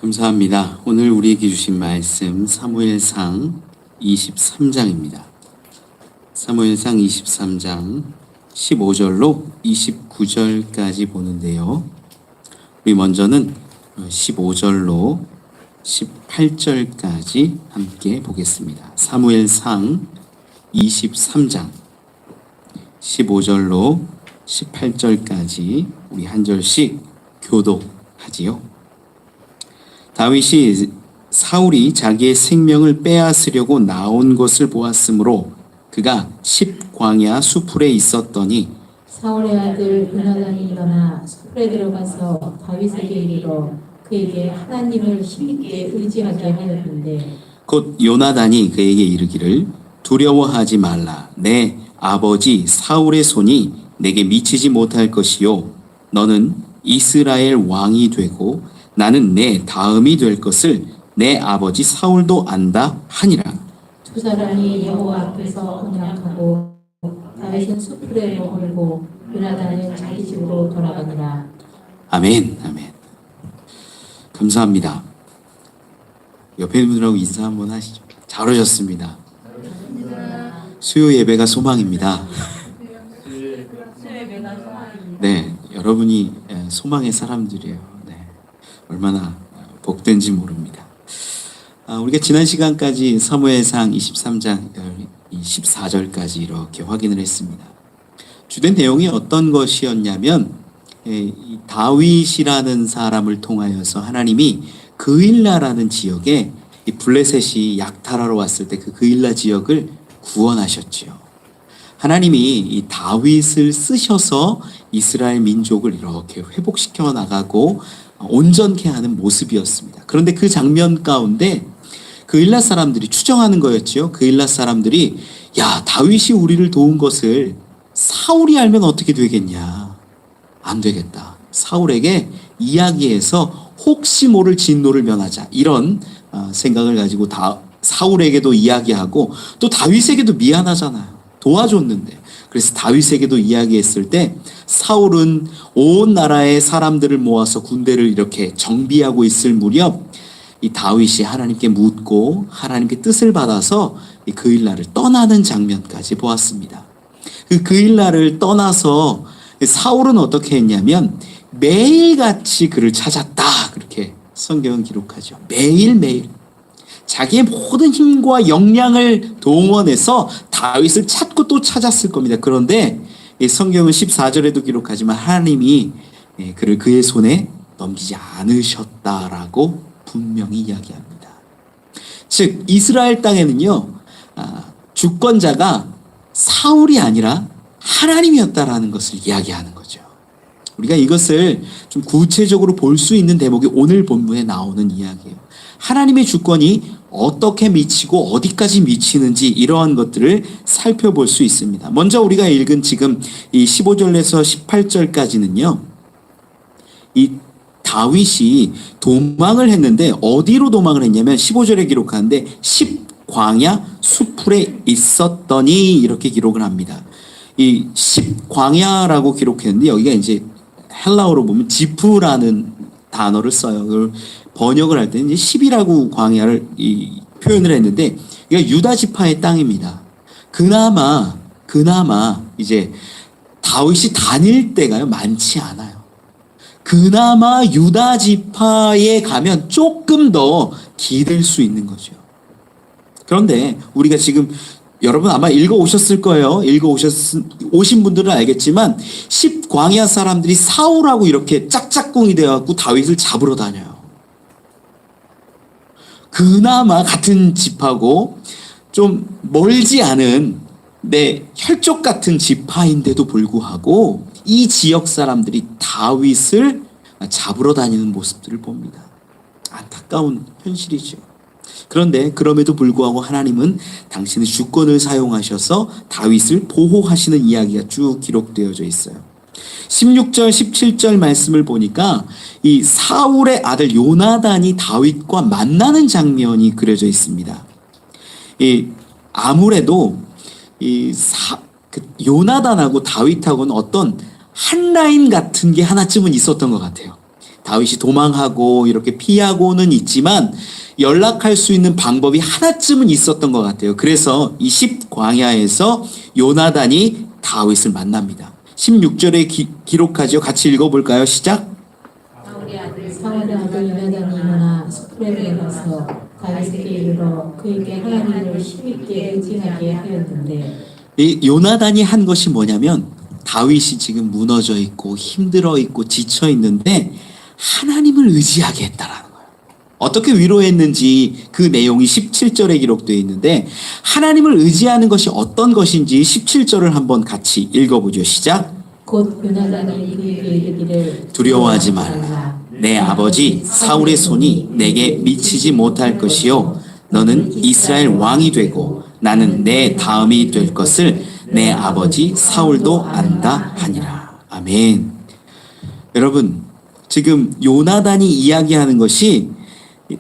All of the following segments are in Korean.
감사합니다. 오늘 우리에게 주신 말씀 사무엘상 23장입니다. 사무엘상 23장 15절로 29절까지 보는데요. 우리 먼저는 15절로 18절까지 함께 보겠습니다. 사무엘상 23장 15절로 18절까지 우리 한 절씩 교독하지요. 다윗이 사울이 자기의 생명을 빼앗으려고 나온 것을 보았으므로 그가 십광야 수풀에 있었더니 사울의 아들 요나단이 일어나 수풀에 들어가서 다윗에게 이르러 그에게 하나님을 힘있게 의지하게 하였는데 곧 요나단이 그에게 이르기를 두려워하지 말라. 내 아버지 사울의 손이 내게 미치지 못할 것이요 너는 이스라엘 왕이 되고 나는 내 다음이 될 것을 내 아버지 사울도 안다 하니라. 두 사람이 여호와 앞에서 언약하고 다윗은 수풀에 머물고 요나단은 자기 집으로 돌아가니라. 아멘. 아멘. 감사합니다. 옆에 있는 분들하고 인사 한번 하시죠. 잘 오셨습니다. 수요 예배가 소망입니다. 네, 여러분이 소망의 사람들이에요. 얼마나 복된지 모릅니다. 우리가 지난 시간까지 사무엘상 23장 14절까지 이렇게 확인을 했습니다. 주된 내용이 어떤 것이었냐면 이 다윗이라는 사람을 통하여서 하나님이 그일라라는 지역에 이 블레셋이 약탈하러 왔을 때 그 그일라 지역을 구원하셨지요. 하나님이 이 다윗을 쓰셔서 이스라엘 민족을 이렇게 회복시켜 나가고 온전케 하는 모습이었습니다. 그런데 그 장면 가운데 그일라 사람들이 추정하는 거였지요. 그일라 사람들이 야, 다윗이 우리를 도운 것을 사울이 알면 어떻게 되겠냐. 안 되겠다. 사울에게 이야기해서 혹시 모를 진노를 면하자. 이런 생각을 가지고 사울에게도 이야기하고 또 다윗에게도 미안하잖아요. 도와줬는데. 그래서 다윗에게도 이야기했을 때 사울은 온 나라의 사람들을 모아서 군대를 이렇게 정비하고 있을 무렵 이 다윗이 하나님께 묻고 하나님께 뜻을 받아서 이 그일라를 떠나는 장면까지 보았습니다. 그 그일라를 떠나서 사울은 어떻게 했냐면 매일같이 그를 찾았다. 그렇게 성경은 기록하죠. 매일매일. 자기의 모든 힘과 역량을 동원해서 다윗을 찾고 또 찾았을 겁니다. 그런데 성경은 14절에도 기록하지만 하나님이 그를 그의 손에 넘기지 않으셨다라고 분명히 이야기합니다. 즉 이스라엘 땅에는요 주권자가 사울이 아니라 하나님이었다라는 것을 이야기하는 거죠. 우리가 이것을 좀 구체적으로 볼 수 있는 대목이 오늘 본문에 나오는 이야기예요. 하나님의 주권이 어떻게 미치고 어디까지 미치는지 이러한 것들을 살펴볼 수 있습니다. 먼저 우리가 읽은 지금 이 15절에서 18절까지는요. 이 다윗이 도망을 했는데 어디로 도망을 했냐면 15절에 기록하는데 십광야 수풀에 있었더니 이렇게 기록을 합니다. 이 십광야라고 기록했는데 여기가 이제 헬라어로 보면 지프라는 단어를 써요. 그걸 번역을 할 때는 이제 10이라고 광야를 표현을 했는데 이게 유다 지파의 땅입니다. 그나마 이제 다윗이 다닐 때가요 많지 않아요. 그나마 유다 지파에 가면 조금 더 기댈 수 있는 거죠. 그런데 우리가 지금 여러분 아마 읽어오셨을 거예요. 오신 분들은 알겠지만 10광야 사람들이 사울하고 이렇게 짝짝꿍이 되어갖고 다윗을 잡으러 다녀요. 그나마 같은 집하고 좀 멀지 않은 내 혈족 같은 지파인데도 불구하고 이 지역 사람들이 다윗을 잡으러 다니는 모습들을 봅니다. 안타까운 현실이죠. 그런데 그럼에도 불구하고 하나님은 당신의 주권을 사용하셔서 다윗을 보호하시는 이야기가 쭉 기록되어져 있어요. 16절 17절 말씀을 보니까 이 사울의 아들 요나단이 다윗과 만나는 장면이 그려져 있습니다. 아무래도 요나단하고 다윗하고는 어떤 한 라인 같은 게 하나쯤은 있었던 것 같아요. 다윗이 도망하고 이렇게 피하고는 있지만 연락할 수 있는 방법이 하나쯤은 있었던 것 같아요. 그래서 이 10광야에서 요나단이 다윗을 만납니다. 16절에 기록하죠. 같이 읽어볼까요? 시작. 사울의 아들 요나단이 일어나 숲에 가서 다윗에게 이르러 그에게 하나님을 힘있게 의지하게 하였는데, 이 요나단이 한 것이 뭐냐면 다윗이 지금 무너져 있고 힘들어 있고 지쳐 있는데 하나님을 의지하게 했다라는 거예요. 어떻게 위로했는지 그 내용이 17절에 기록되어 있는데, 하나님을 의지하는 것이 어떤 것인지 17절을 한번 같이 읽어보죠. 시작. 곧 요나단이 그에게 이르기를 두려워하지 말라. 내 아버지 사울의 손이 내게 미치지 못할 것이요 너는 이스라엘 왕이 되고 나는 내 다음이 될 것을 내 아버지 사울도 안다 하니라. 아멘. 여러분, 지금 요나단이 이야기하는 것이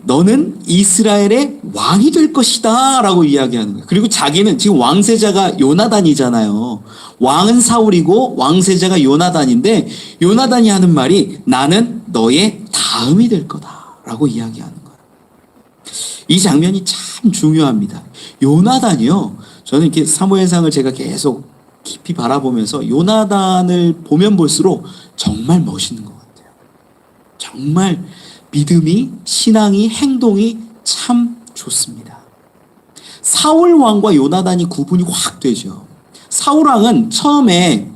너는 이스라엘의 왕이 될 것이다 라고 이야기하는 거예요. 그리고 자기는 지금 왕세자가 요나단이잖아요. 왕은 사울이고 왕세자가 요나단인데, 요나단이 하는 말이 나는 너의 다음이 될 거다 라고 이야기하는 거예요. 이 장면이 참 중요합니다. 요나단이요, 저는 이렇게 사무엘상을 제가 계속 깊이 바라보면서 요나단을 보면 볼수록 정말 멋있는 것 같아요. 정말 믿음이, 신앙이, 행동이 참 좋습니다. 사울 왕과 요나단이 구분이 확 되죠. 사울 왕은 처음에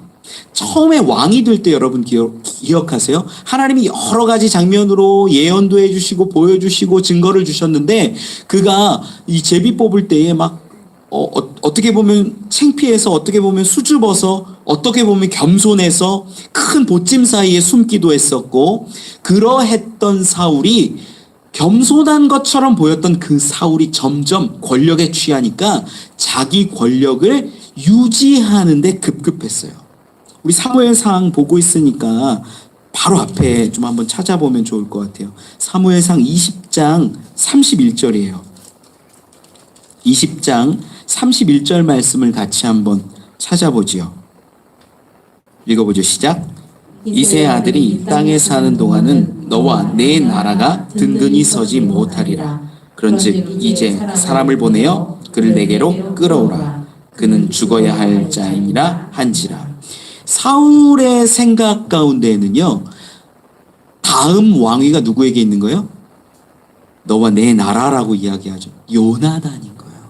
왕이 될 때 여러분 기억하세요? 하나님이 여러 가지 장면으로 예언도 해주시고 보여주시고 증거를 주셨는데, 그가 이 제비 뽑을 때에 막 어떻게 보면 창피해서, 어떻게 보면 수줍어서, 어떻게 보면 겸손해서 큰 보찜 사이에 숨기도 했었고, 그러했던 사울이, 겸손한 것처럼 보였던 그 사울이 점점 권력에 취하니까 자기 권력을 유지하는 데 급급했어요. 우리 사무엘상 보고 있으니까 바로 앞에 좀 한번 찾아보면 좋을 것 같아요. 사무엘상 20장 31절이에요. 20장 31절 말씀을 같이 한번 찾아보지요. 읽어보죠. 시작. 이세 아들이 땅에 사는 동안은 너와 내 나라가 든든히 서지 못하리라. 그런즉 이제 사람을 보내어 그를 내게로 끌어오라. 그는 죽어야 할 자임이라 한지라. 사울의 생각 가운데에는요, 다음 왕위가 누구에게 있는 거예요? 너와 내 나라라고 이야기하죠. 요나단인 거예요.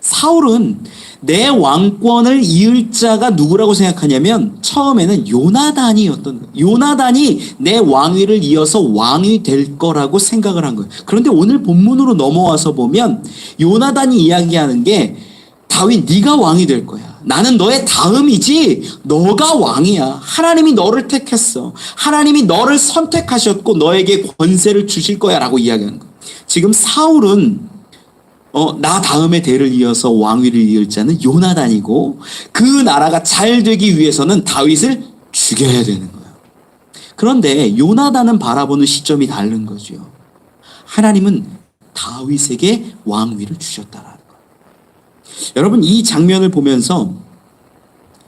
사울은 내 왕권을 이을 자가 누구라고 생각하냐면 처음에는 요나단이었던 거예요. 요나단이 내 왕위를 이어서 왕이 될 거라고 생각을 한 거예요. 그런데 오늘 본문으로 넘어와서 보면 요나단이 이야기하는 게, 다윗 네가 왕이 될 거야. 나는 너의 다음이지 너가 왕이야. 하나님이 너를 택했어. 하나님이 너를 선택하셨고 너에게 권세를 주실 거야 라고 이야기하는 거예요. 지금 사울은 나 다음에 대를 이어서 왕위를 이을 자는 요나단이고, 그 나라가 잘 되기 위해서는 다윗을 죽여야 되는 거예요. 그런데 요나단은 바라보는 시점이 다른 거죠. 하나님은 다윗에게 왕위를 주셨다라는 거예요. 여러분, 이 장면을 보면서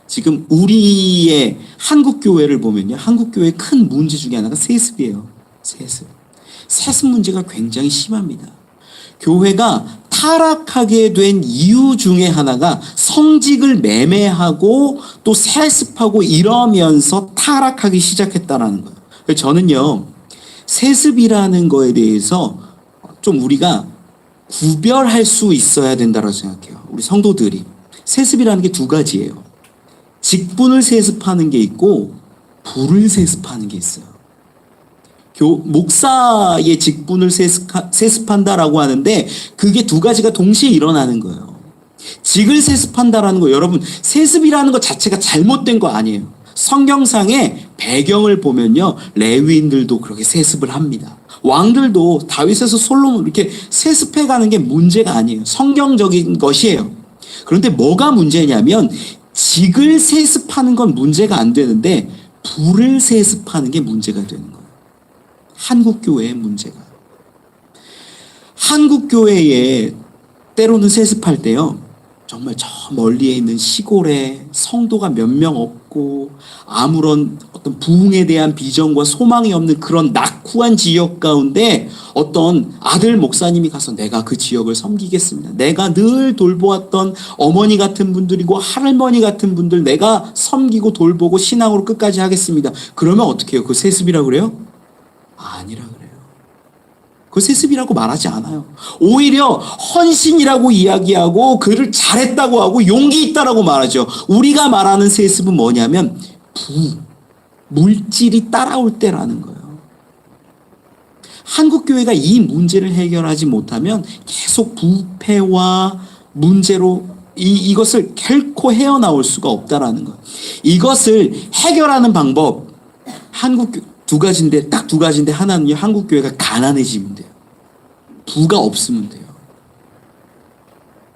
지금 우리의 한국 교회를 보면요, 한국 교회의 큰 문제 중에 하나가 세습이에요. 세습 문제가 굉장히 심합니다. 교회가 타락하게 된 이유 중에 하나가 성직을 매매하고 또 세습하고 이러면서 타락하기 시작했다라는 거예요. 저는요, 세습이라는 거에 대해서 좀 우리가 구별할 수 있어야 된다고 생각해요. 우리 성도들이. 세습이라는 게 두 가지예요. 직분을 세습하는 게 있고 부를 세습하는 게 있어요. 목사의 직분을 세습한다라고 하는데 그게 두 가지가 동시에 일어나는 거예요. 직을 세습한다라는 거, 여러분, 세습이라는 것 자체가 잘못된 거 아니에요. 성경상의 배경을 보면요, 레위인들도 그렇게 세습을 합니다. 왕들도 다윗에서 솔로몬 이렇게 세습해가는 게 문제가 아니에요. 성경적인 것이에요. 그런데 뭐가 문제냐면 직을 세습하는 건 문제가 안 되는데 부를 세습하는 게 문제가 되는 거예요. 한국교회의 문제가. 한국교회에 때로는 세습할 때요, 정말 저 멀리에 있는 시골에 성도가 몇 명 없고 춥고 아무런 어떤 부흥에 대한 비전과 소망이 없는 그런 낙후한 지역 가운데 어떤 아들 목사님이 가서 내가 그 지역을 섬기겠습니다. 내가 늘 돌보았던 어머니 같은 분들이고 할머니 같은 분들 내가 섬기고 돌보고 신앙으로 끝까지 하겠습니다. 그러면 어떻게 해요? 그 세습이라고 그래요? 아니라 그래요. 그 세습이라고 말하지 않아요. 오히려 헌신이라고 이야기하고 그를 잘했다고 하고 용기 있다라고 말하죠. 우리가 말하는 세습은 뭐냐면 물질이 따라올 때라는 거예요. 한국교회가 이 문제를 해결하지 못하면 계속 부패와 문제로 이것을 결코 헤어나올 수가 없다라는 거예요. 이것을 해결하는 방법 딱 두 가지인데 하나는요, 한국교회가 가난해지면 돼요. 부가 없으면 돼요.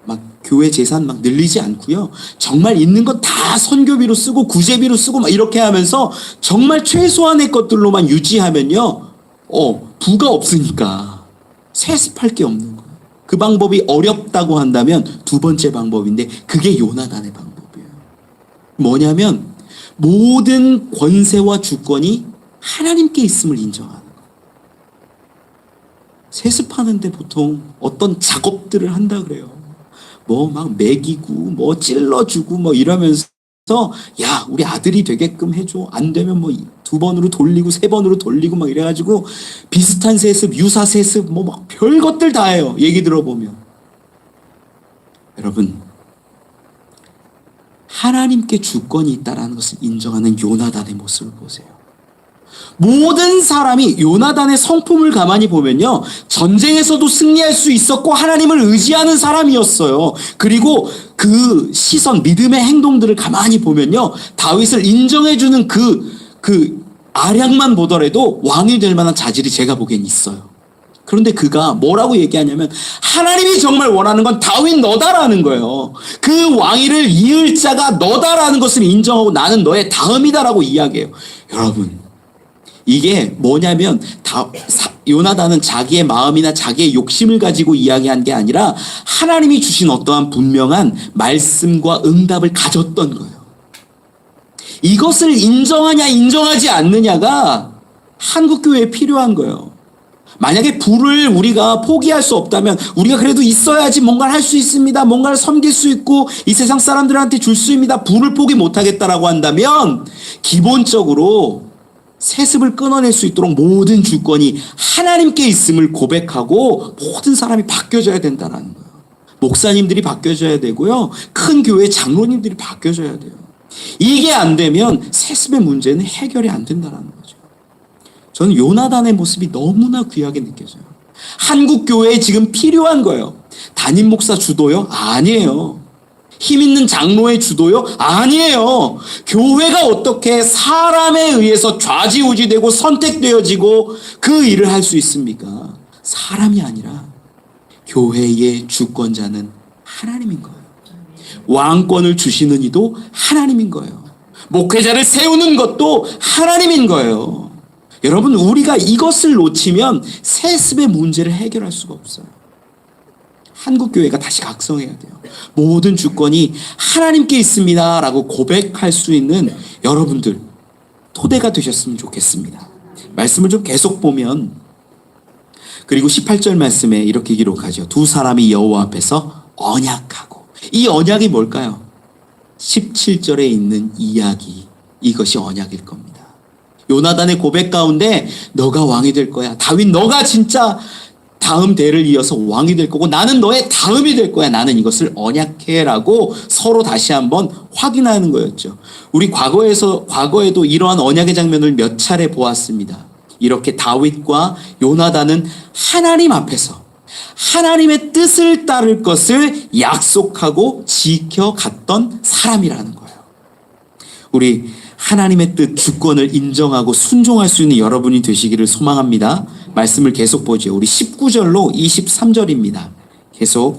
막 교회 재산 막 늘리지 않고요. 정말 있는 거 다 선교비로 쓰고 구제비로 쓰고 막 이렇게 하면서 정말 최소한의 것들로만 유지하면요. 부가 없으니까 세습할 게 없는 거예요. 그 방법이 어렵다고 한다면 두 번째 방법인데 그게 요나단의 방법이에요. 뭐냐면 모든 권세와 주권이 하나님께 있음을 인정하는 거예요. 세습하는데 보통 어떤 작업들을 한다 그래요. 뭐 막 먹이고 뭐 찔러주고 뭐 이러면서 야 우리 아들이 되게끔 해줘. 안 되면 뭐 2번으로 돌리고 3번으로 돌리고 막 이래가지고 비슷한 세습, 유사 세습 뭐 막 별것들 다 해요. 얘기 들어보면. 여러분 하나님께 주권이 있다라는 것을 인정하는 요나단의 모습을 보세요. 모든 사람이 요나단의 성품을 가만히 보면요. 전쟁에서도 승리할 수 있었고 하나님을 의지하는 사람이었어요. 그리고 그 시선, 믿음의 행동들을 가만히 보면요. 다윗을 인정해주는 그 아량만 보더라도 왕이 될 만한 자질이 제가 보기엔 있어요. 그런데 그가 뭐라고 얘기하냐면 하나님이 정말 원하는 건 다윗 너다라는 거예요. 그 왕위를 이을 자가 너다라는 것을 인정하고 나는 너의 다음이다라고 이야기해요. 여러분 이게 뭐냐면 요나단은 자기의 마음이나 자기의 욕심을 가지고 이야기한 게 아니라 하나님이 주신 어떠한 분명한 말씀과 응답을 가졌던 거예요. 이것을 인정하냐 인정하지 않느냐가 한국교회에 필요한 거예요. 만약에 부를 우리가 포기할 수 없다면 우리가 그래도 있어야지 뭔가를 할 수 있습니다. 뭔가를 섬길 수 있고 이 세상 사람들한테 줄 수 있습니다. 부를 포기 못하겠다라고 한다면 기본적으로 세습을 끊어낼 수 있도록 모든 주권이 하나님께 있음을 고백하고 모든 사람이 바뀌어져야 된다는 거예요. 목사님들이 바뀌어져야 되고요. 큰 교회 장로님들이 바뀌어져야 돼요. 이게 안 되면 세습의 문제는 해결이 안 된다는 거죠. 저는 요나단의 모습이 너무나 귀하게 느껴져요. 한국 교회에 지금 필요한 거예요. 담임 목사 주도요? 아니에요. 힘 있는 장로의 주도요? 아니에요. 교회가 어떻게 사람에 의해서 좌지우지되고 선택되어지고 그 일을 할 수 있습니까? 사람이 아니라 교회의 주권자는 하나님인 거예요. 왕권을 주시는 이도 하나님인 거예요. 목회자를 세우는 것도 하나님인 거예요. 여러분 우리가 이것을 놓치면 세습의 문제를 해결할 수가 없어요. 한국교회가 다시 각성해야 돼요. 모든 주권이 하나님께 있습니다 라고 고백할 수 있는 여러분들 토대가 되셨으면 좋겠습니다. 말씀을 좀 계속 보면 그리고 18절 말씀에 이렇게 기록하죠. 두 사람이 여호와 앞에서 언약하고 이 언약이 뭘까요? 17절에 있는 이야기 이것이 언약일 겁니다. 요나단의 고백 가운데 너가 왕이 될 거야. 다윗 너가 진짜 다음 대를 이어서 왕이 될 거고 나는 너의 다음이 될 거야. 나는 이것을 언약해라고 서로 다시 한번 확인하는 거였죠. 우리 과거에도 이러한 언약의 장면을 몇 차례 보았습니다. 이렇게 다윗과 요나단은 하나님 앞에서 하나님의 뜻을 따를 것을 약속하고 지켜갔던 사람이라는 거예요. 우리 하나님의 뜻, 주권을 인정하고 순종할 수 있는 여러분이 되시기를 소망합니다. 말씀을 계속 보죠. 우리 19절로 23절입니다. 계속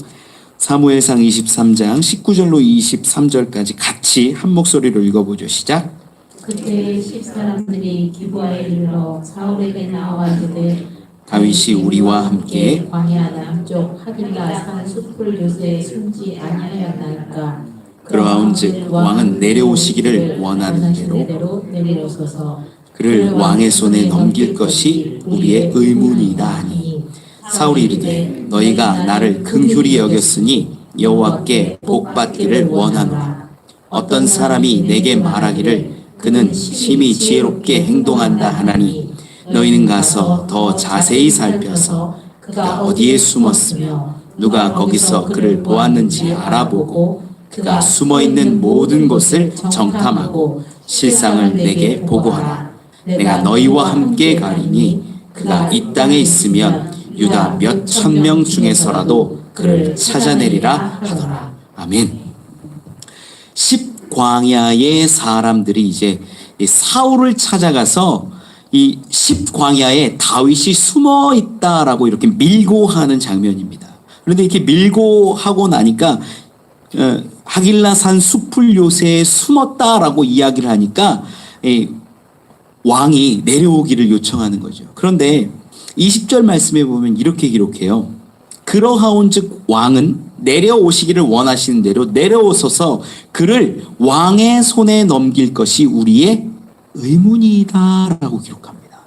사무엘상 23장 19절로 23절까지 같이 한 목소리로 읽어보죠. 시작. 그때 10사람들이 기브아에 이르러 사울에게 나와 이르되 다윗이 우리와 함께 광야 남쪽 하길라 산 숲을 요새 숨지 아니하였나이까. 그러하온즉 왕은 내려오시기를 원하는 대로 내려오소서. 그를 왕의 손에 넘길 것이 우리의 의문이다 하니 사울이 이르되 너희가 나를 긍휼히 여겼으니 여호와께 복받기를 원하노라. 어떤 사람이 내게 말하기를 그는 심히 지혜롭게 행동한다 하나니 너희는 가서 더 자세히 살펴서 그가 어디에 숨었으며 누가 거기서 그를 보았는지 알아보고 그가 숨어있는 모든 곳을 정탐하고 실상을 내게 보고하라. 내가 너희와 함께 가리니 그가 이 땅에 있으면 유다 몇 천 명 중에서라도 그를 찾아내리라 하더라. 아멘. 10광야의 사람들이 이제 이 사울을 찾아가서 이 10광야에 다윗이 숨어 있다라고 이렇게 밀고 하는 장면입니다. 그런데 이렇게 밀고 하고 나니까 하길라산 숲을 요새에 숨었다라고 이야기를 하니까 왕이 내려오기를 요청하는 거죠. 그런데 20절 말씀에 보면 이렇게 기록해요. 그러하온즉 왕은 내려오시기를 원하시는 대로 내려오소서 그를 왕의 손에 넘길 것이 우리의 의문이다라고 기록합니다.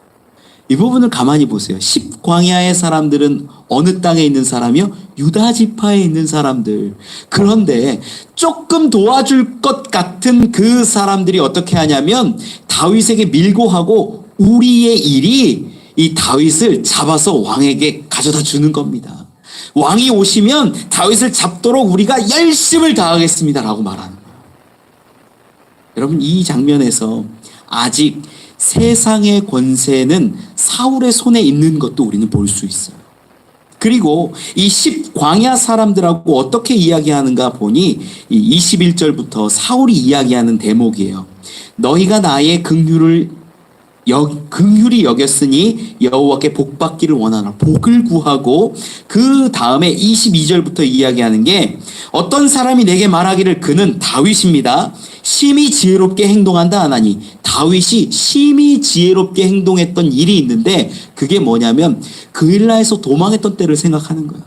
이 부분을 가만히 보세요. 10광야의 사람들은 어느 땅에 있는 사람이요? 유다 지파에 있는 사람들. 그런데 조금 도와줄 것 같은 그 사람들이 어떻게 하냐면 다윗에게 밀고 하고 우리의 일이 이 다윗을 잡아서 왕에게 가져다 주는 겁니다. 왕이 오시면 다윗을 잡도록 우리가 열심을 다하겠습니다 라고 말하는 거예요. 여러분, 이 장면에서 아직 세상의 권세는 사울의 손에 있는 것도 우리는 볼 수 있어요. 그리고 이 10광야 사람들하고 어떻게 이야기하는가 보니 이 21절부터 사울이 이야기하는 대목이에요. 너희가 나의 긍휼히 여겼으니 여호와께 복받기를 원하노라. 복을 구하고 그 다음에 22절부터 이야기하는 게 어떤 사람이 내게 말하기를 그는 다윗입니다. 심히 지혜롭게 행동한다 하나니 다윗이 심히 지혜롭게 행동했던 일이 있는데 그게 뭐냐면 그일라에서 도망했던 때를 생각하는 거예요.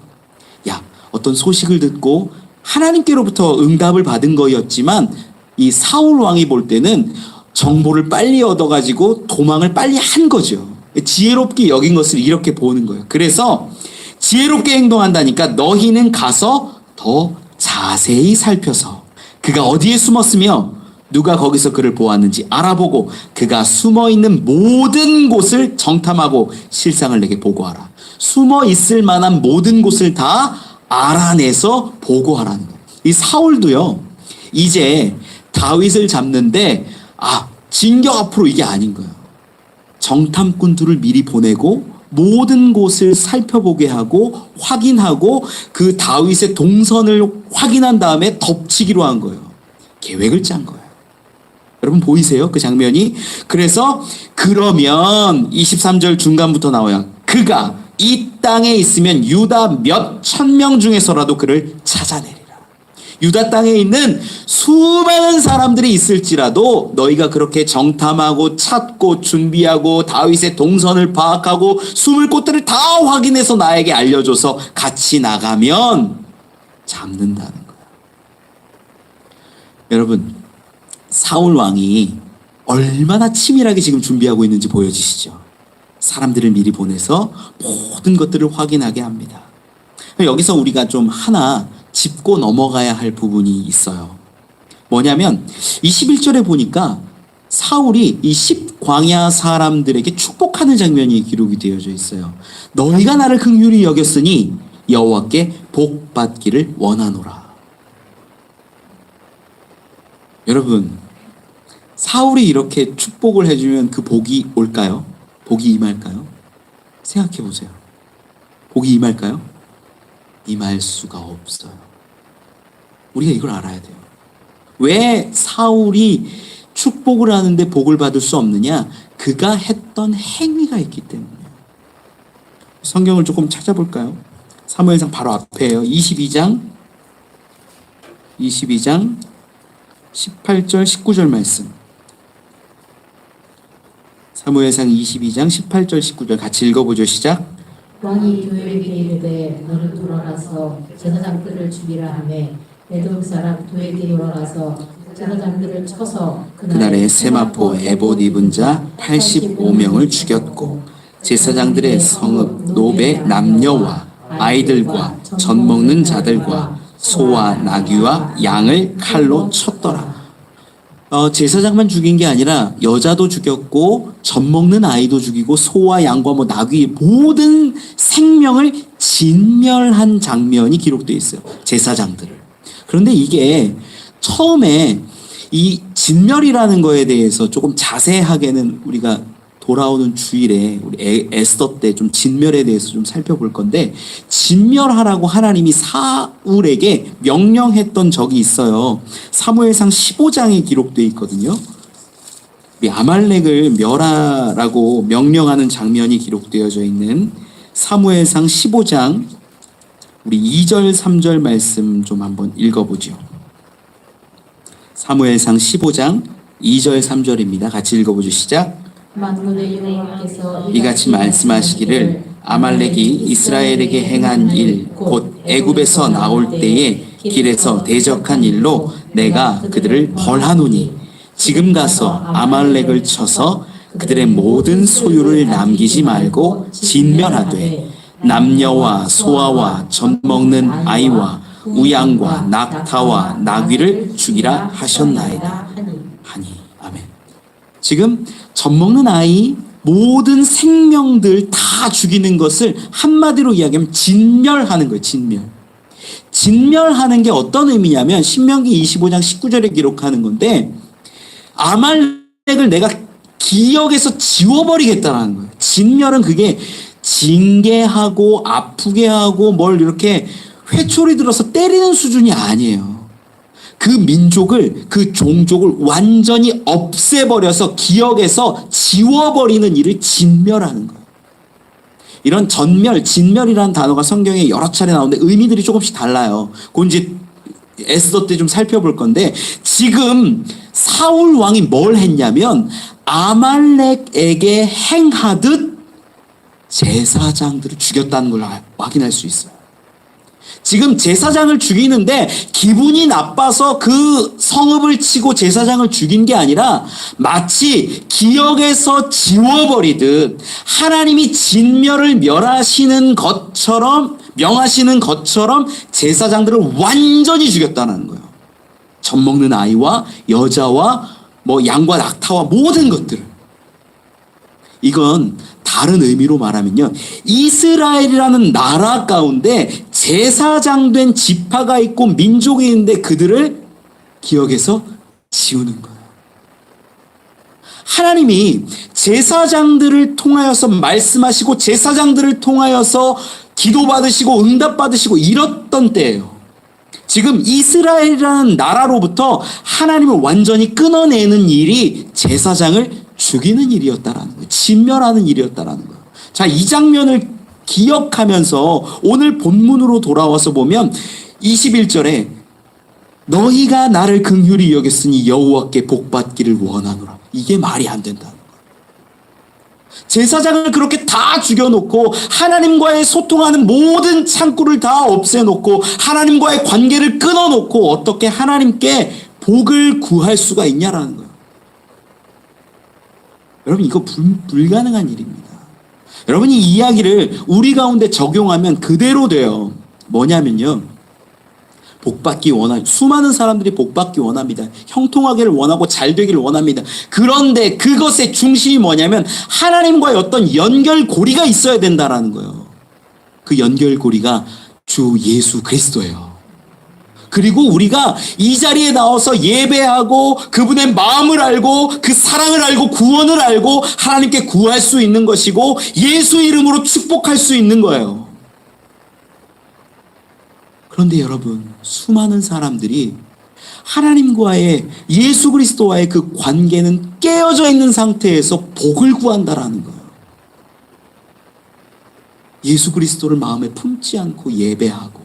야, 어떤 소식을 듣고 하나님께로부터 응답을 받은 거였지만 이 사울 왕이 볼 때는 정보를 빨리 얻어가지고 도망을 빨리 한 거죠. 지혜롭게 여긴 것을 이렇게 보는 거예요. 그래서 지혜롭게 행동한다니까 너희는 가서 더 자세히 살펴서 그가 어디에 숨었으며 누가 거기서 그를 보았는지 알아보고 그가 숨어있는 모든 곳을 정탐하고 실상을 내게 보고하라. 숨어 있을 만한 모든 곳을 다 알아내서 보고하라는 거예요. 이 사울도요, 이제 다윗을 잡는데 진격 앞으로 이게 아닌 거예요. 정탐꾼들을 미리 보내고 모든 곳을 살펴보게 하고 확인하고 그 다윗의 동선을 확인한 다음에 덮치기로 한 거예요. 계획을 짠 거예요. 여러분 보이세요? 그 장면이. 그래서 그러면 23절 중간부터 나와요. 그가 이 땅에 있으면 유다 몇 천 명 중에서라도 그를 찾아내리라. 유다 땅에 있는 수많은 사람들이 있을지라도 너희가 그렇게 정탐하고 찾고 준비하고 다윗의 동선을 파악하고 숨을 곳들을 다 확인해서 나에게 알려줘서 같이 나가면 잡는다는 거야. 여러분, 사울 왕이 얼마나 치밀하게 지금 준비하고 있는지 보여지시죠? 사람들을 미리 보내서 모든 것들을 확인하게 합니다. 여기서 우리가 좀 하나 짚고 넘어가야 할 부분이 있어요. 뭐냐면 21절에 보니까 사울이 이 10광야 사람들에게 축복하는 장면이 기록이 되어져 있어요. 너희가 나를 긍휼히 여겼으니 여호와께 복받기를 원하노라. 여러분, 사울이 이렇게 축복을 해주면 그 복이 올까요? 복이 임할까요? 생각해 보세요. 복이 임할까요? 임할 수가 없어요. 우리가 이걸 알아야 돼요. 왜 사울이 축복을 하는데 복을 받을 수 없느냐? 그가 했던 행위가 있기 때문이에요. 성경을 조금 찾아볼까요? 사무엘상 바로 앞에요. 22장 18절 19절 말씀. 사무엘상 22장 18절 19절 같이 읽어보죠. 시작. 왕이 조엘에게 이르되 너는 돌아가서 제사장 뜰을 죽이라 하매 에돔 사람 도에게 올라가서 제사장들을 쳐서 그날에 세마포 에봇 입은 자 85명을 죽였고 제사장들의 성읍 노베 남녀와 아이들과 젖 먹는 자들과 소와 나귀와 양을 칼로 쳤더라. 제사장만 죽인 게 아니라 여자도 죽였고 젖 먹는 아이도 죽이고 소와 양과 뭐 나귀 모든 생명을 진멸한 장면이 기록되어 있어요. 제사장들을. 그런데 이게 처음에 이 진멸이라는 거에 대해서 조금 자세하게는 우리가 돌아오는 주일에 우리 에스더 때 좀 진멸에 대해서 좀 살펴볼 건데, 진멸하라고 하나님이 사울에게 명령했던 적이 있어요. 사무엘상 15장에 기록되어 있거든요. 우리 아말렉을 멸하라고 명령하는 장면이 기록되어져 있는 사무엘상 15장 우리 2절 3절 말씀 좀 한번 읽어보죠. 사무엘상 15장 2절 3절입니다. 같이 읽어보죠. 시작. 만군의 여호와께서 이같이 말씀하시기를 아말렉이 이스라엘에게 행한 일 곧 애굽에서 나올 때에 길에서 대적한 일로 내가 그들을 벌하노니 지금 가서 아말렉을 쳐서 그들의 모든 소유를 남기지 말고 진멸하되 남녀와 소아와 젖 먹는 아이와 우양과 낙타와 나귀를 죽이라 하셨나이다 하니. 아멘. 지금 젖 먹는 아이 모든 생명들 다 죽이는 것을 한마디로 이야기하면 진멸하는 거예요. 진멸하는 게 어떤 의미냐면 신명기 25장 19절에 기록하는 건데, 아말렉을 내가 기억에서 지워버리겠다는 거예요. 진멸은 그게 징계하고 아프게 하고 뭘 이렇게 회초리 들어서 때리는 수준이 아니에요. 그 민족을, 그 종족을 완전히 없애버려서 기억에서 지워버리는 일을 진멸하는 거예요. 이런 전멸, 진멸이라는 단어가 성경에 여러 차례 나오는데 의미들이 조금씩 달라요. 그건 이제 에스더 때 좀 살펴볼 건데, 지금 사울 왕이 뭘 했냐면 아말렉에게 행하듯 제사장들을 죽였다는 걸 확인할 수 있어요. 지금 제사장을 죽이는데 기분이 나빠서 그 성읍을 치고 제사장을 죽인 게 아니라 마치 기억에서 지워버리듯 하나님이 진멸을 명하시는 것처럼 제사장들을 완전히 죽였다는 거예요. 젖 먹는 아이와 여자와 뭐 양과 낙타와 모든 것들을. 이건 다른 의미로 말하면요, 이스라엘이라는 나라 가운데 제사장 된 지파가 있고 민족이 있는데 그들을 기억에서 지우는 거예요. 하나님이 제사장들을 통하여서 말씀하시고 제사장들을 통하여서 기도받으시고 응답받으시고 이랬던 때예요. 지금 이스라엘이라는 나라로부터 하나님을 완전히 끊어내는 일이 제사장을 죽이는 일이었다라는 거예요. 진멸하는 일이었다라는 거예요. 자, 이 장면을 기억하면서 오늘 본문으로 돌아와서 보면 21절에 너희가 나를 긍휼히 여겼으니 여호와께 복받기를 원하노라. 이게 말이 안 된다는 거예요. 제사장을 그렇게 다 죽여놓고 하나님과의 소통하는 모든 창구를 다 없애놓고 하나님과의 관계를 끊어놓고 어떻게 하나님께 복을 구할 수가 있냐라는 거예요. 여러분, 이거 불가능한 일입니다. 여러분이 이 이야기를 우리 가운데 적용하면 그대로 돼요. 뭐냐면요, 복받기 원합니다. 수많은 사람들이 복받기 원합니다. 형통하기를 원하고 잘 되기를 원합니다. 그런데 그것의 중심이 뭐냐면 하나님과의 어떤 연결고리가 있어야 된다라는 거예요. 그 연결고리가 주 예수 그리스도예요. 그리고 우리가 이 자리에 나와서 예배하고 그분의 마음을 알고 그 사랑을 알고 구원을 알고 하나님께 구할 수 있는 것이고 예수 이름으로 축복할 수 있는 거예요. 그런데 여러분, 수많은 사람들이 하나님과의 예수 그리스도와의 그 관계는 깨어져 있는 상태에서 복을 구한다라는 거예요. 예수 그리스도를 마음에 품지 않고 예배하고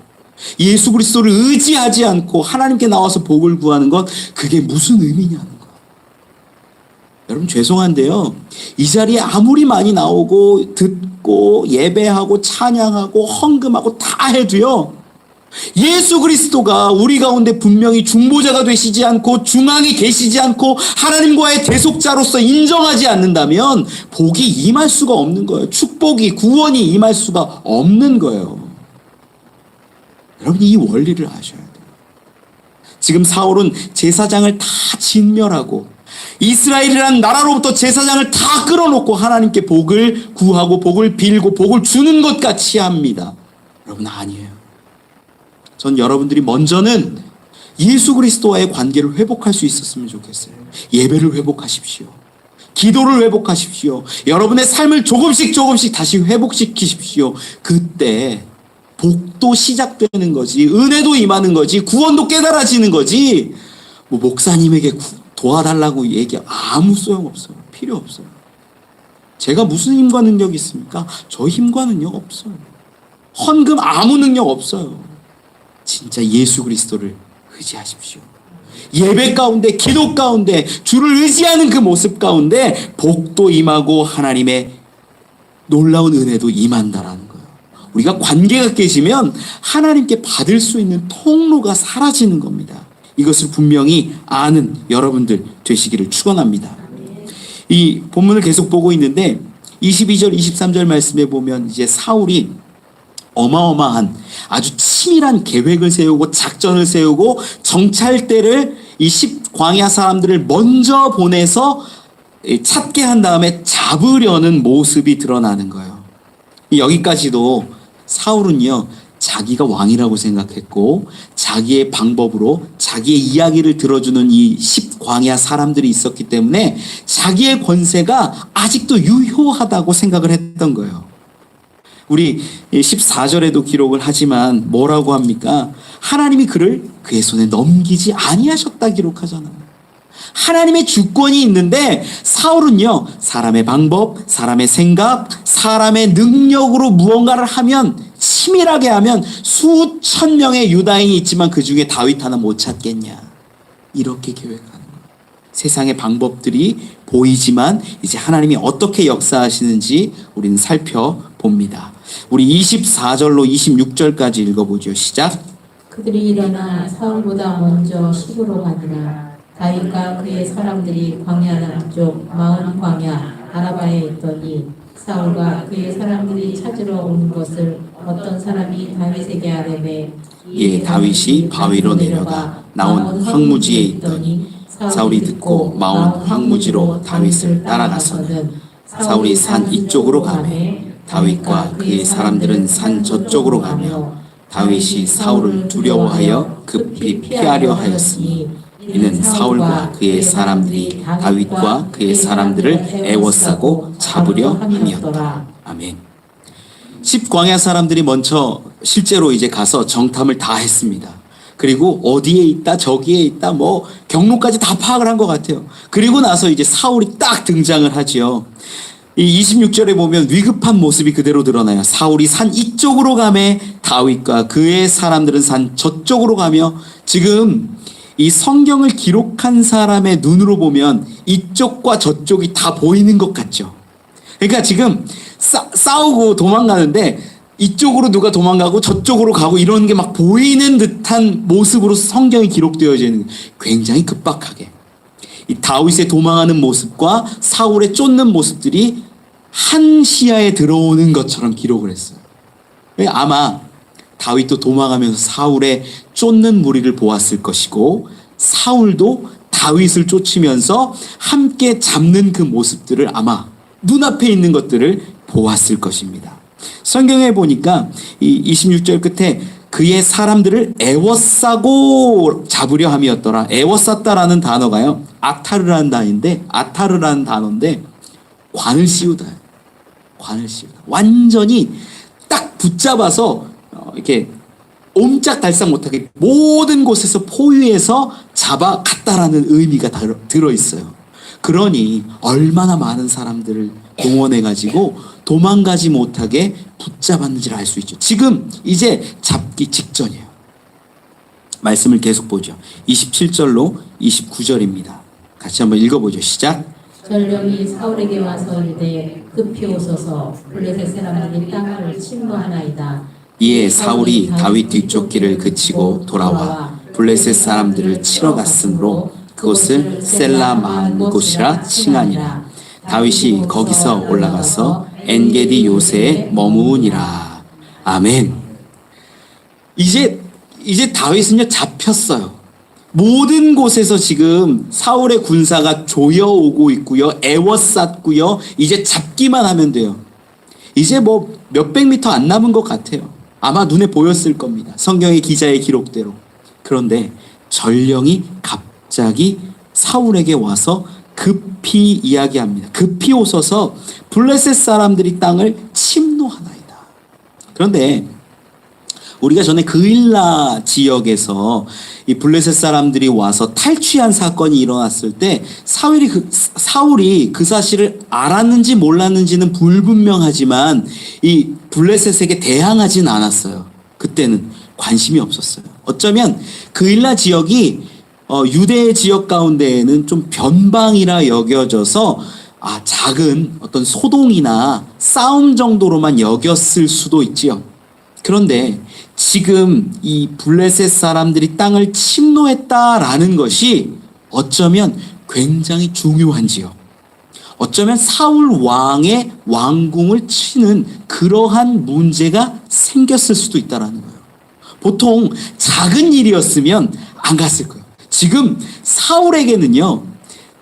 예수 그리스도를 의지하지 않고 하나님께 나와서 복을 구하는 것, 그게 무슨 의미냐는 거예요. 여러분, 죄송한데요, 이 자리에 아무리 많이 나오고 듣고 예배하고 찬양하고 헌금하고 다 해도요, 예수 그리스도가 우리 가운데 분명히 중보자가 되시지 않고 중앙에 계시지 않고 하나님과의 대속자로서 인정하지 않는다면 복이 임할 수가 없는 거예요. 축복이, 구원이 임할 수가 없는 거예요. 여러분, 이 원리를 아셔야 돼요. 지금 사울은 제사장을 다 진멸하고 이스라엘이라는 나라로부터 제사장을 다 끌어놓고 하나님께 복을 구하고 복을 빌고 복을 주는 것 같이 합니다. 여러분, 아니에요. 전 여러분들이 먼저는 예수 그리스도와의 관계를 회복할 수 있었으면 좋겠어요. 예배를 회복하십시오. 기도를 회복하십시오. 여러분의 삶을 조금씩 다시 회복시키십시오. 그때 복도 시작되는 거지, 은혜도 임하는 거지, 구원도 깨달아지는 거지, 뭐 목사님에게 도와달라고 얘기하면 아무 소용없어요. 필요 없어요. 제가 무슨 힘과 능력이 있습니까? 저 힘과 능력 없어요. 헌금 아무 능력 없어요. 진짜 예수 그리스도를 의지하십시오. 예배 가운데, 기도 가운데, 주를 의지하는 그 모습 가운데 복도 임하고 하나님의 놀라운 은혜도 임한다라는 거예요. 우리가 관계가 깨지면 하나님께 받을 수 있는 통로가 사라지는 겁니다. 이것을 분명히 아는 여러분들 되시기를 축원합니다. 이 본문을 계속 보고 있는데 22절, 23절 말씀에 보면 이제 사울이 어마어마한 아주 치밀한 계획을 세우고 작전을 세우고 정찰대를 이 10광야 사람들을 먼저 보내서 찾게 한 다음에 잡으려는 모습이 드러나는 거예요. 여기까지도 사울은요, 자기가 왕이라고 생각했고 자기의 방법으로 자기의 이야기를 들어주는 이 10광야 사람들이 있었기 때문에 자기의 권세가 아직도 유효하다고 생각을 했던 거예요. 우리 14절에도 기록을 하지만 뭐라고 합니까? 하나님이 그를 그의 손에 넘기지 아니하셨다 기록하잖아요. 하나님의 주권이 있는데 사울은요, 사람의 방법, 사람의 생각, 사람의 능력으로 무언가를 하면, 치밀하게 하면 수천 명의 유다인이 있지만 그 중에 다윗 하나 못 찾겠냐, 이렇게 계획하는 거예요. 세상의 방법들이 보이지만 이제 하나님이 어떻게 역사하시는지 우리는 살펴봅니다. 우리 24절로 26절까지 읽어보죠. 시작. 그들이 일어나 사울보다 먼저 시부로 가니라. 다윗과 그의 사람들이 광야 남쪽 마흔 광야 아라바에 있더니 사울과 그의 사람들이 찾으러 온 것을 어떤 사람이 다윗에게 아뢰매 예, 다윗이 바위로 내려가 나온 황무지에 있더니 사울이 듣고 마온 황무지로 다윗을 따라가서는 사울이 산 이쪽으로 가매 다윗과 그의 사람들은 산 저쪽으로 가며 다윗이 사울을 두려워하여 급히 피하려 하였으니 이는 사울과 그의 사람들이 다윗과 그의 사람들을 애워싸고 잡으려 함이었다. 아멘. 10광야 사람들이 먼저 실제로 이제 가서 정탐을 다 했습니다. 그리고 어디에 있다, 저기에 있다, 뭐 경로까지 다 파악을 한 것 같아요. 그리고 나서 이제 사울이 딱 등장을 하지요. 이 26절에 보면 위급한 모습이 그대로 드러나요. 사울이 산 이쪽으로 가매 다윗과 그의 사람들은 산 저쪽으로 가며, 지금 이 성경을 기록한 사람의 눈으로 보면 이쪽과 저쪽이 다 보이는 것 같죠. 그러니까 지금 싸우고 도망가는데 이쪽으로 누가 도망가고 저쪽으로 가고 이런 게 막 보이는 듯한 모습으로 성경이 기록되어져 있는, 굉장히 급박하게 이 다윗의 도망하는 모습과 사울의 쫓는 모습들이 한 시야에 들어오는 것처럼 기록을 했어요. 아마 다윗도 도망하면서 사울의 쫓는 무리를 보았을 것이고 사울도 다윗을 쫓으면서 함께 잡는 그 모습들을 아마 눈앞에 있는 것들을 보았을 것입니다. 성경에 보니까 이 26절 끝에 그의 사람들을 애워싸고 잡으려 함이었더라. 애워쌌다라는 단어가요, 아타르라는 단어인데 관을 씌우다. 완전히 딱 붙잡아서 이렇게 옴짝달싹 못하게 모든 곳에서 포위해서 잡아갔다라는 의미가 들어있어요. 그러니 얼마나 많은 사람들을 동원해가지고 도망가지 못하게 붙잡았는지를 알 수 있죠. 지금 이제 잡기 직전이에요. 말씀을 계속 보죠. 27절로 29절입니다. 같이 한번 읽어보죠. 시작. 전령이 사울에게 와서 이르되 급히 오소서 블레셋 사람들이 땅을 침노하나이다. 이에 사울이 다윗 뒤쪽 길을 그치고 돌아와 블레셋 사람들을 치러 갔으므로 그곳을 셀라 마한 곳이라 칭하니라. 다윗이 거기서 올라가서 엔게디 요새에 머무니라. 아멘. 이제 다윗은요 잡혔어요. 모든 곳에서 지금 사울의 군사가 조여오고 있고요. 애워쌌고요. 이제 잡기만 하면 돼요. 이제 뭐 몇백 미터 안 남은 것 같아요. 아마 눈에 보였을 겁니다. 성경의 기자의 기록대로. 그런데 전령이 갑자기 사울에게 와서 급히 이야기합니다. 급히 오셔서 블레셋 사람들이 땅을 침노하나이다. 그런데 우리가 전에 그일라 지역에서 이 블레셋 사람들이 와서 탈취한 사건이 일어났을 때 사울이 그 사실을 알았는지 몰랐는지는 불분명하지만 이 블레셋에게 대항하진 않았어요. 그때는 관심이 없었어요. 어쩌면 그일라 지역이 유대 지역 가운데에는 좀 변방이라 여겨져서 작은 어떤 소동이나 싸움 정도로만 여겼을 수도 있지요. 그런데 지금 이 블레셋 사람들이 땅을 침노했다라는 것이 어쩌면 굉장히 중요한 지역, 어쩌면 사울 왕의 왕궁을 치는 그러한 문제가 생겼을 수도 있다라는 거예요. 보통 작은 일이었으면 안 갔을 거예요. 지금 사울에게는요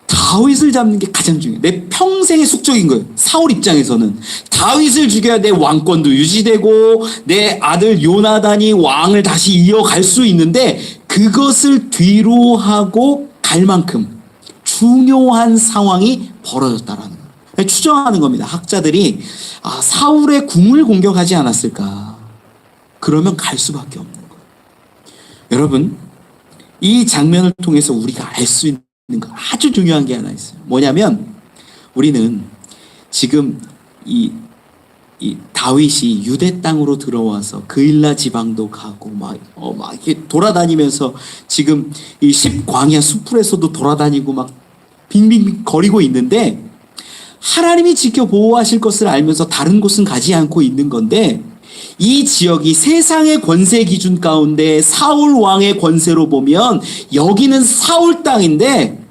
다윗을 잡는 게 가장 중요해요. 내 평생의 숙적인 거예요. 사울 입장에서는 다윗을 죽여야 내 왕권도 유지되고 내 아들 요나단이 왕을 다시 이어갈 수 있는데 그것을 뒤로 하고 갈 만큼 중요한 상황이 벌어졌다라는 거예요. 추정하는 겁니다. 학자들이 사울의 궁을 공격하지 않았을까. 그러면 갈 수밖에 없는 거예요. 여러분, 이 장면을 통해서 우리가 알 수 있는 거 아주 중요한 게 하나 있어요. 뭐냐면 우리는 지금 이 다윗이 유대 땅으로 들어와서 그일라 지방도 가고 막 이렇게 돌아다니면서 지금 이 십광야 수풀에서도 돌아다니고 막 빙빙 거리고 있는데 하나님이 지켜 보호하실 것을 알면서 다른 곳은 가지 않고 있는 건데 이 지역이 세상의 권세 기준 가운데 사울 왕의 권세로 보면 여기는 사울 땅인데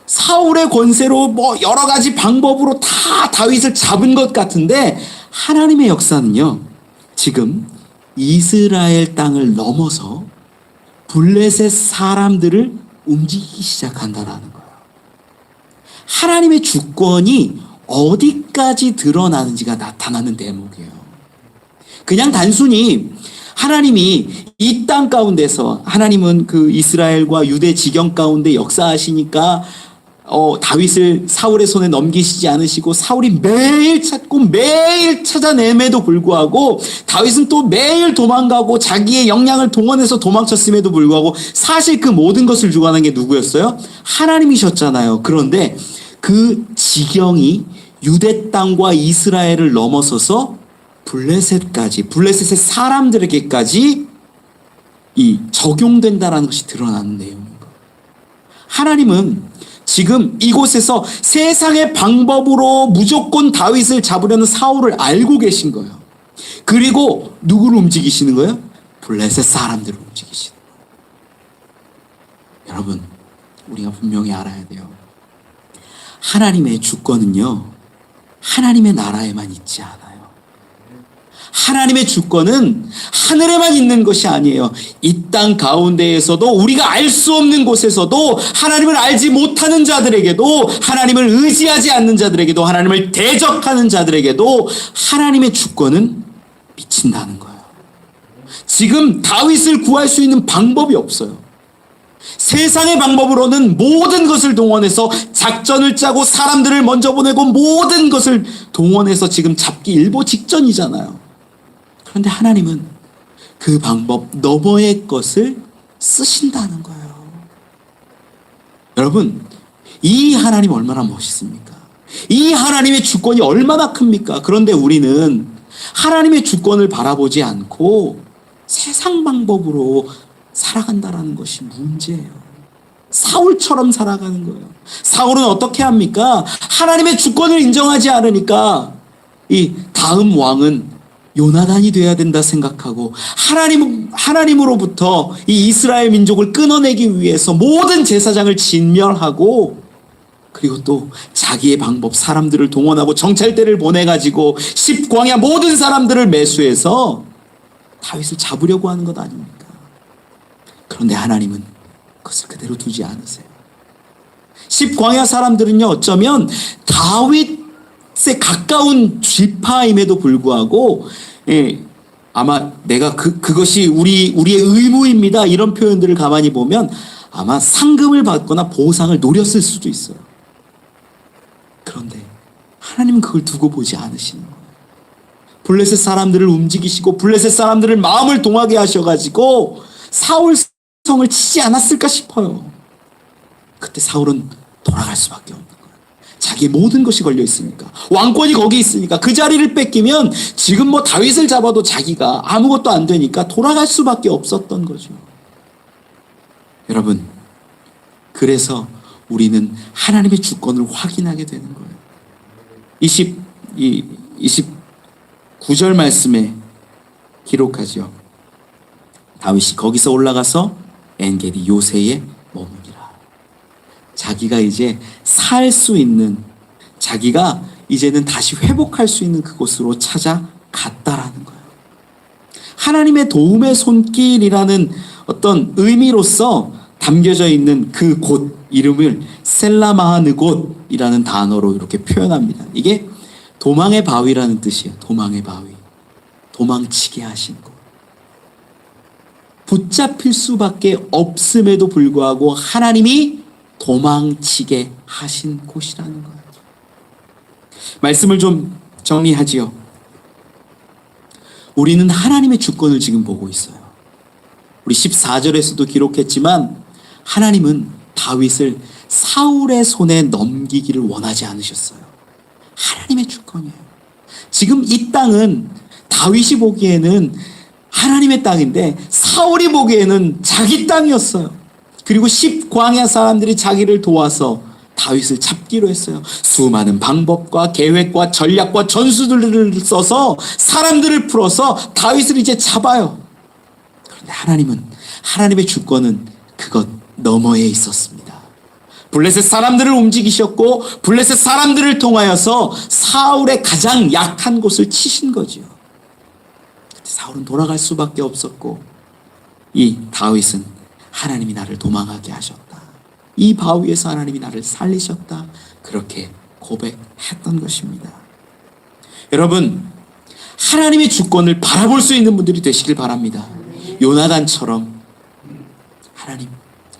사울의 권세로 뭐 여러 가지 방법으로 다 다윗을 잡은 것 같은데 하나님의 역사는요 지금 이스라엘 땅을 넘어서 블레셋 사람들을 움직이기 시작한다라는 거예요. 하나님의 주권이 어디까지 드러나는지가 나타나는 대목이에요. 그냥 단순히 하나님이 이 땅 가운데서 하나님은 그 이스라엘과 유대 지경 가운데 역사하시니까 다윗을 사울의 손에 넘기시지 않으시고 사울이 매일 찾고 매일 찾아냄에도 불구하고 다윗은 또 매일 도망가고 자기의 역량을 동원해서 도망쳤음에도 불구하고 사실 그 모든 것을 주관한 게 누구였어요? 하나님이셨잖아요. 그런데 그 지경이 유대 땅과 이스라엘을 넘어서서 블레셋의 사람들에게까지 이 적용된다라는 것이 드러나는 내용입니다. 하나님은 지금 이곳에서 세상의 방법으로 무조건 다윗을 잡으려는 사울을 알고 계신 거예요. 그리고 누구를 움직이시는 거예요? 블레셋 사람들을 움직이시는 거예요. 여러분, 우리가 분명히 알아야 돼요. 하나님의 주권은요, 하나님의 나라에만 있지 않아요. 하나님의 주권은 하늘에만 있는 것이 아니에요. 이 땅 가운데에서도 우리가 알 수 없는 곳에서도 하나님을 알지 못하는 자들에게도 하나님을 의지하지 않는 자들에게도 하나님을 대적하는 자들에게도 하나님의 주권은 미친다는 거예요. 지금 다윗을 구할 수 있는 방법이 없어요. 세상의 방법으로는 모든 것을 동원해서 작전을 짜고 사람들을 먼저 보내고 모든 것을 동원해서 지금 잡기 일보 직전이잖아요. 그런데 하나님은 그 방법 너머의 것을 쓰신다는 거예요. 여러분, 이 하나님 얼마나 멋있습니까? 이 하나님의 주권이 얼마나 큽니까? 그런데 우리는 하나님의 주권을 바라보지 않고 세상 방법으로 살아간다라는 것이 문제예요. 사울처럼 살아가는 거예요. 사울은 어떻게 합니까? 하나님의 주권을 인정하지 않으니까 이 다음 왕은 요나단이 돼야 된다 생각하고 하나님으로부터 이 이스라엘 민족을 끊어내기 위해서 모든 제사장을 진멸하고, 그리고 또 자기의 방법, 사람들을 동원하고 정찰대를 보내가지고 십광야 모든 사람들을 매수해서 다윗을 잡으려고 하는 것 아닙니까? 그런데 하나님은 그것을 그대로 두지 않으세요. 십광야 사람들은요, 어쩌면 다윗에 가까운 지파임에도 불구하고, 아마 내가 그것이 우리의 의무입니다, 이런 표현들을 가만히 보면 아마 상금을 받거나 보상을 노렸을 수도 있어요. 그런데 하나님은 그걸 두고 보지 않으시는 거예요. 블레셋 사람들을 움직이시고 블레셋 사람들을 마음을 동하게 하셔가지고 사울 성을 치지 않았을까 싶어요. 그때 사울은 돌아갈 수밖에 없는 거예요. 자기의 모든 것이 걸려 있으니까, 왕권이 거기 있으니까, 그 자리를 뺏기면 지금 뭐 다윗을 잡아도 자기가 아무것도 안 되니까 돌아갈 수밖에 없었던 거죠. 여러분, 그래서 우리는 하나님의 주권을 확인하게 되는 거예요. 29절 말씀에 기록하죠. 다윗이 거기서 올라가서 엔게디 요새에 머무니라. 자기가 이제 살 수 있는, 자기가 이제는 다시 회복할 수 있는 그곳으로 찾아갔다라는 거예요. 하나님의 도움의 손길이라는 어떤 의미로서 담겨져 있는 그 곳 이름을 셀라마하느곳이라는 단어로 이렇게 표현합니다. 이게 도망의 바위라는 뜻이에요. 도망의 바위. 도망치게 하신 곳. 붙잡힐 수밖에 없음에도 불구하고 하나님이 도망치게 하신 곳이라는 거예요. 말씀을 좀 정리하지요. 우리는 하나님의 주권을 지금 보고 있어요. 우리 14절에서도 기록했지만 하나님은 다윗을 사울의 손에 넘기기를 원하지 않으셨어요. 하나님의 주권이에요. 지금 이 땅은 다윗이 보기에는 하나님의 땅인데 사울이 보기에는 자기 땅이었어요. 그리고 십광야 사람들이 자기를 도와서 다윗을 잡기로 했어요. 수많은 방법과 계획과 전략과 전술들을 써서 사람들을 풀어서 다윗을 이제 잡아요. 그런데 하나님은, 하나님의 주권은 그것 너머에 있었습니다. 블레셋 사람들을 움직이셨고 블레셋 사람들을 통하여서 사울의 가장 약한 곳을 치신 거죠. 사울은 돌아갈 수밖에 없었고, 이 다윗은 하나님이 나를 도망하게 하셨다, 이 바위에서 하나님이 나를 살리셨다, 그렇게 고백했던 것입니다. 여러분, 하나님의 주권을 바라볼 수 있는 분들이 되시길 바랍니다. 요나단처럼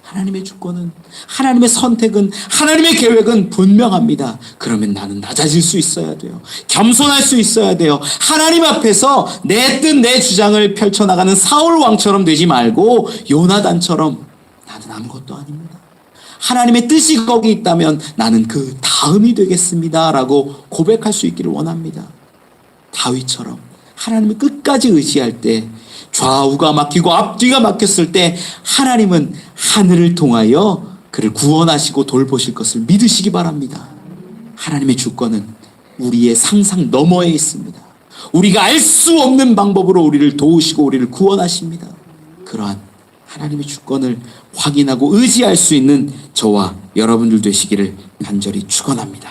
하나님의 주권은, 하나님의 선택은, 하나님의 계획은 분명합니다. 그러면 나는 낮아질 수 있어야 돼요. 겸손할 수 있어야 돼요. 하나님 앞에서 내 뜻, 내 주장을 펼쳐나가는 사울 왕처럼 되지 말고 요나단처럼 나는 아무것도 아닙니다, 하나님의 뜻이 거기 있다면 나는 그 다음이 되겠습니다 라고 고백할 수 있기를 원합니다. 다윗처럼 하나님을 끝까지 의지할 때, 좌우가 막히고 앞뒤가 막혔을 때 하나님은 하늘을 통하여 그를 구원하시고 돌보실 것을 믿으시기 바랍니다. 하나님의 주권은 우리의 상상 너머에 있습니다. 우리가 알 수 없는 방법으로 우리를 도우시고 우리를 구원하십니다. 그러한 하나님의 주권을 확인하고 의지할 수 있는 저와 여러분들 되시기를 간절히 축원합니다.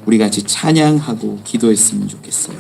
우리 같이 찬양하고 기도했으면 좋겠어요.